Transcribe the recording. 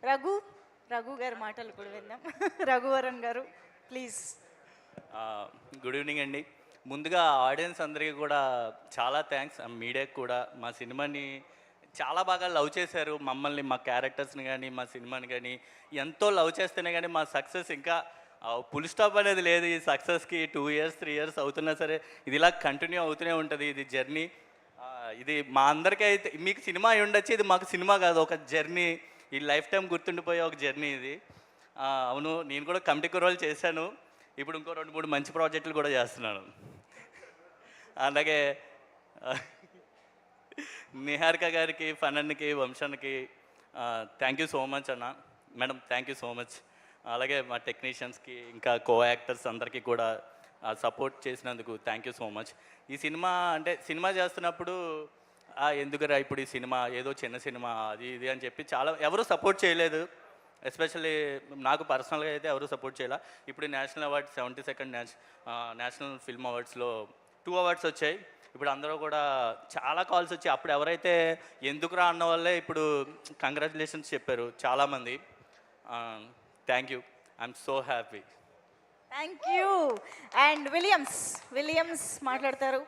రఘు రఘు గారి మాటలు కూడా విందాం. రఘువరన్ గారు ప్లీజ్. గుడ్ ఈవినింగ్ అండి. ముందుగా ఆడియన్స్ అందరికీ కూడా చాలా థ్యాంక్స్. మీడియాకి కూడా మా సినిమాని చాలా బాగా లవ్ చేశారు. మమ్మల్ని, మా క్యారెక్టర్స్ని కానీ, మా సినిమాని కానీ ఎంతో లవ్ చేస్తేనే కానీ మా సక్సెస్ ఇంకా ఫుల్ స్టాప్ అనేది లేదు. ఈ సక్సెస్కి 2 years 3 years అవుతున్నా సరే ఇది ఇలా కంటిన్యూ అవుతూనే ఉంటుంది. ఇది జర్నీ. ఇది మా అందరికీ అయితే మీకు సినిమా అయి ఉండొచ్చు, ఇది మాకు సినిమా కాదు, ఒక జర్నీ. ఈ లైఫ్ టైం గుర్తుండిపోయే ఒక జర్నీ ఇది. అవును, నేను కూడా కమిటీ కుర్రోలు చేశాను. ఇప్పుడు ఇంకో 2-3 మంచి ప్రాజెక్టులు కూడా చేస్తున్నాను. అలాగే నిహారిక గారికి, ఫనన్కి, వంశానికి థ్యాంక్ యూ సో మచ్ అన్న. Madam thank you so much. అలాగే మా టెక్నీషియన్స్కి, ఇంకా కో యాక్టర్స్ అందరికీ కూడా సపోర్ట్ చేసినందుకు థ్యాంక్ యూ సో మచ్. ఈ సినిమా అంటే సినిమా చేస్తున్నప్పుడు ఎందుకురా ఇప్పుడు ఈ సినిమా ఏదో చిన్న సినిమా అది ఇది అని చెప్పి చాలా ఎవరు సపోర్ట్ చేయలేదు. ఎస్పెషల్లీ నాకు పర్సనల్గా అయితే ఎవరు సపోర్ట్ చేయాల. ఇప్పుడు national awards 72nd national film అవార్డ్స్లో 2 అవార్డ్స్ వచ్చాయి. ఇప్పుడు అందరూ కూడా చాలా కాల్స్ వచ్చాయి. అప్పుడు ఎవరైతే ఎందుకురా అన్న వాళ్ళే ఇప్పుడు కంగ్రాచులేషన్స్ చెప్పారు చాలామంది. Thank you, I'm so happy. Thank you. And Williams మాట్లాడతారు.